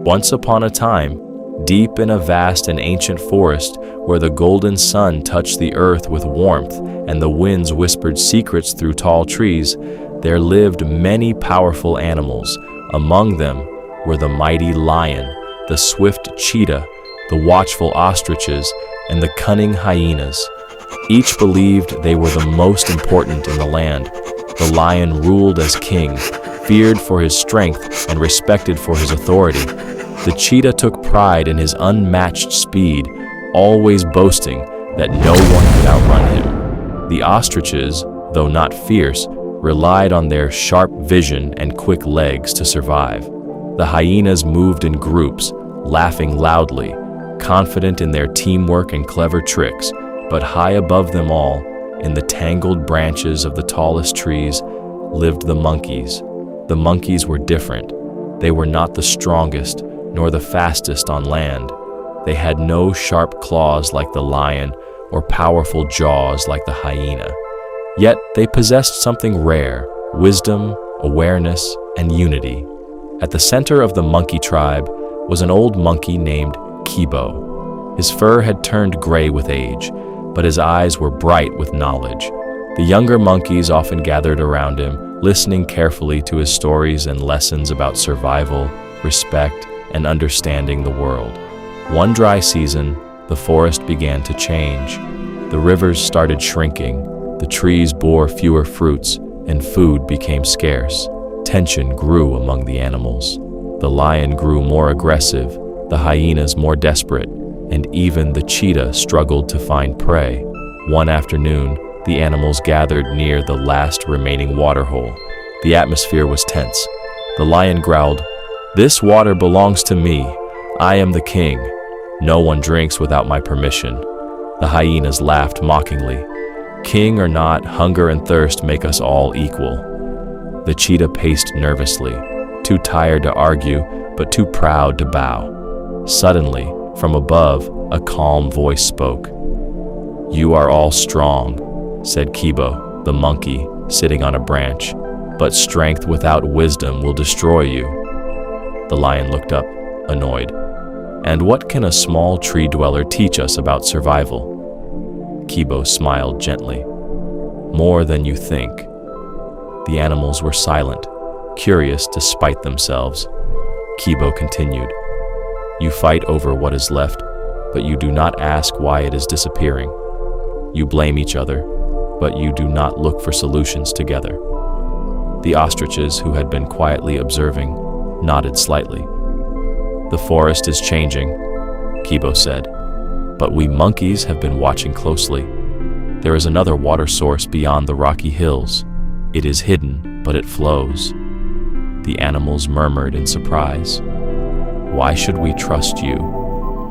Once upon a time, deep in a vast and ancient forest where the golden sun touched the earth with warmth and the winds whispered secrets through tall trees, there lived many powerful animals. Among them were the mighty lion, the swift cheetah, the watchful ostriches, and the cunning hyenas. Each believed they were the most important in the land. The lion ruled as king, feared for his strength and respected for his authority. The cheetah took pride in his unmatched speed, always boasting that no one could outrun him. The ostriches, though not fierce, relied on their sharp vision and quick legs to survive. The hyenas moved in groups, laughing loudly, confident in their teamwork and clever tricks. But high above them all, in the tangled branches of the tallest trees, lived the monkeys. The monkeys were different. They were not the strongest, nor the fastest on land. They had no sharp claws like the lion, or powerful jaws like the hyena. Yet they possessed something rare: wisdom, awareness, and unity. At the center of the monkey tribe was an old monkey named Kibo. His fur had turned gray with age, but his eyes were bright with knowledge. The younger monkeys often gathered around him, listening carefully to his stories and lessons about survival, respect, and understanding the world. One dry season, the forest began to change. The rivers started shrinking, the trees bore fewer fruits, and food became scarce. Tension grew among the animals. The lion grew more aggressive, the hyenas more desperate, and even the cheetah struggled to find prey. One afternoon, the animals gathered near the last remaining waterhole. The atmosphere was tense. The lion growled, "This water belongs to me. I am the king. No one drinks without my permission." The hyenas laughed mockingly. "King or not, hunger and thirst make us all equal." The cheetah paced nervously, too tired to argue, but too proud to bow. Suddenly, from above, a calm voice spoke. "You are all strong," said Kibo, the monkey, sitting on a branch, "but strength without wisdom will destroy you." The lion looked up, annoyed. "And what can a small tree dweller teach us about survival?" Kibo smiled gently. "More than you think." The animals were silent, curious to spite themselves. Kibo continued, "You fight over what is left, but you do not ask why it is disappearing. You blame each other, but you do not look for solutions together." The ostriches, who had been quietly observing, nodded slightly. "The forest is changing," Kibo said, "but we monkeys have been watching closely. There is another water source beyond the rocky hills. It is hidden, but it flows." The animals murmured in surprise. "Why should we trust you?"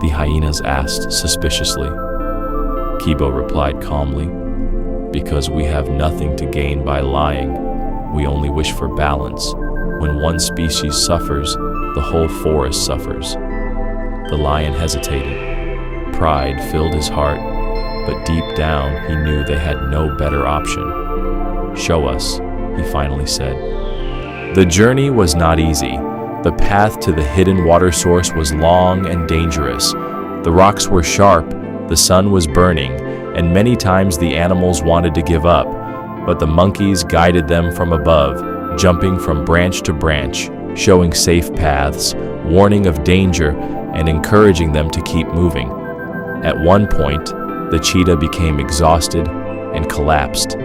the hyenas asked suspiciously. Kibo replied calmly, "Because we have nothing to gain by lying. We only wish for balance. When one species suffers, the whole forest suffers." The lion hesitated. Pride filled his heart, but deep down he knew they had no better option. "Show us," he finally said. The journey was not easy. The path to the hidden water source was long and dangerous. The rocks were sharp, the sun was burning, and many times the animals wanted to give up, but the monkeys guided them from above, jumping from branch to branch, showing safe paths, warning of danger, and encouraging them to keep moving. At one point, the cheetah became exhausted and collapsed.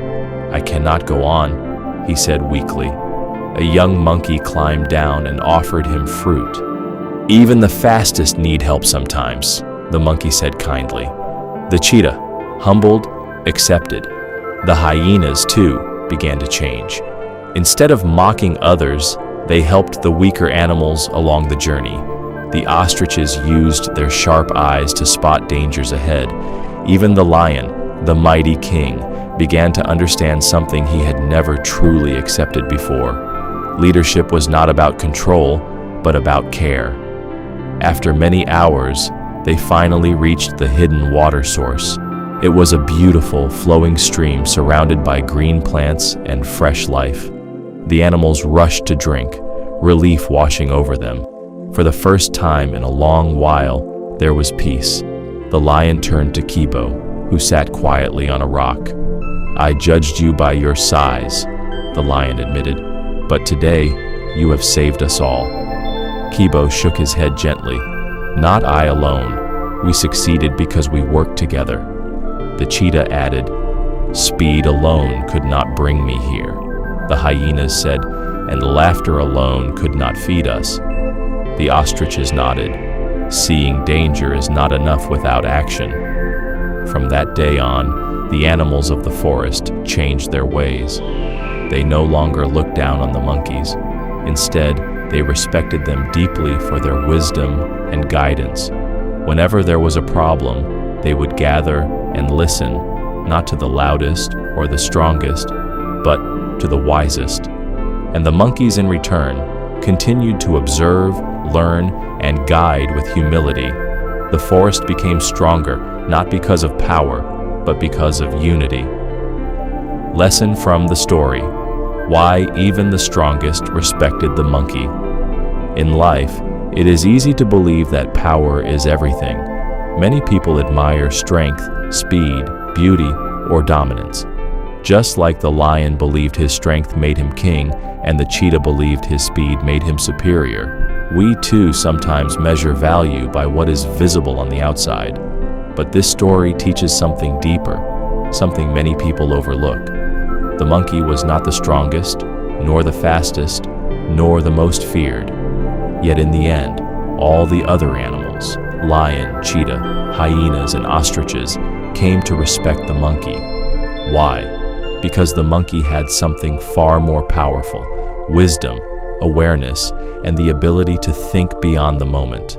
"I cannot go on," he said weakly. A young monkey climbed down and offered him fruit. "Even the fastest need help sometimes," the monkey said kindly. The cheetah, humbled, accepted. The hyenas, too, began to change. Instead of mocking others, they helped the weaker animals along the journey. The ostriches used their sharp eyes to spot dangers ahead. Even the lion, the mighty king, began to understand something he had never truly accepted before. Leadership was not about control, but about care. After many hours, they finally reached the hidden water source. It was a beautiful, flowing stream surrounded by green plants and fresh life. The animals rushed to drink, relief washing over them. For the first time in a long while, there was peace. The lion turned to Kibo, who sat quietly on a rock. "I judged you by your size," the lion admitted, "but today you have saved us all." Kibo shook his head gently. "Not I alone. We succeeded because we worked together." The cheetah added, "Speed alone could not bring me here." The hyenas said, "And laughter alone could not feed us." The ostriches nodded. "Seeing danger is not enough without action." From that day on, the animals of the forest changed their ways. They no longer looked down on the monkeys. Instead, they respected them deeply for their wisdom and guidance. Whenever there was a problem, they would gather and listen, not to the loudest or the strongest, but to the wisest. And the monkeys in return continued to observe, learn, and guide with humility. The forest became stronger, not because of power, but because of unity. Lesson from the story: why even the strongest respected the monkey. In life, it is easy to believe that power is everything. Many people admire strength, speed, beauty, or dominance. Just like the lion believed his strength made him king, and the cheetah believed his speed made him superior, we too sometimes measure value by what is visible on the outside. But this story teaches something deeper, something many people overlook. The monkey was not the strongest, nor the fastest, nor the most feared. Yet in the end, all the other animals, lion, cheetah, hyenas, and ostriches, came to respect the monkey. Why? Because the monkey had something far more powerful: wisdom, awareness, and the ability to think beyond the moment.